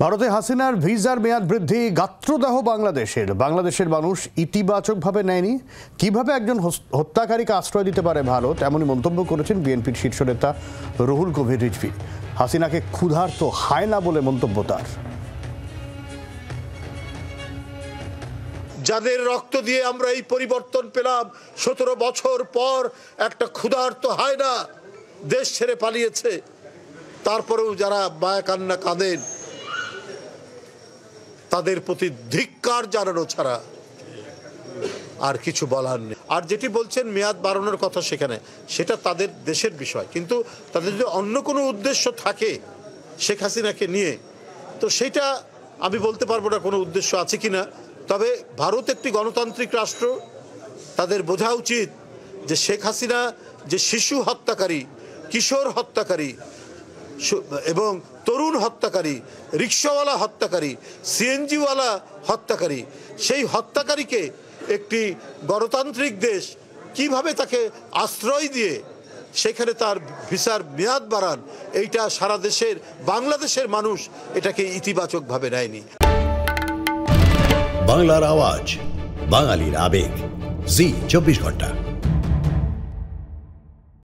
ভারতে হাসিনার ভিসার মেয়াদ বৃদ্ধি গাত্রদাহ বাংলাদেশের মানুষ ইতিবাচকভাবে নেয়নি। কিভাবে একজন হত্যাকারীকে আশ্রয় দিতে পারে ভারত, এমনই মন্তব্য করেছেন বিএনপির শীর্ষ নেতা রুহুল কবির রিজভী। হাসিনাকে ক্ষুধার্ত হায়না বলে মন্তব্য তার। যাদের রক্ত দিয়ে আমরা এই পরিবর্তন পেলাম, 17 বছর পর একটা ক্ষুধার্ত হায়না দেশ ছেড়ে পালিয়েছে, তারপরেও যারা মায়া কান্না কাঁদেন তাদের প্রতি ধিক্কার জানানো ছাড়া আর কিছু বলার নেই। আর যেটি বলছেন মেয়াদ বাড়ানোর কথা, সেটা তাদের দেশের বিষয়, কিন্তু তাদের যদি অন্য কোনো উদ্দেশ্য থাকে শেখ হাসিনাকে নিয়ে, তো সেটা আমি বলতে পারবো না কোনো উদ্দেশ্য আছে কিনা। তবে ভারত একটি গণতান্ত্রিক রাষ্ট্র, তাদের বোঝা উচিত যে শেখ হাসিনা যে শিশু হত্যাকারী, কিশোর হত্যাকারী এবং তরুণ হত্যাকারী, রিক্সাওয়ালা হত্যাকারী, সিএনজিওয়ালা হত্যাকারী, সেই হত্যাকারীকে একটি গণতান্ত্রিক দেশ কিভাবে তাকে আশ্রয় দিয়ে সেখানে তার ভিসার মেয়াদ বাড়ান, এইটা সারা দেশের বাংলাদেশের মানুষ এটাকে ইতিবাচকভাবে নেয়নি। বাংলার আওয়াজ, বাঙালির আবেগ, জি 24 ঘন্টা।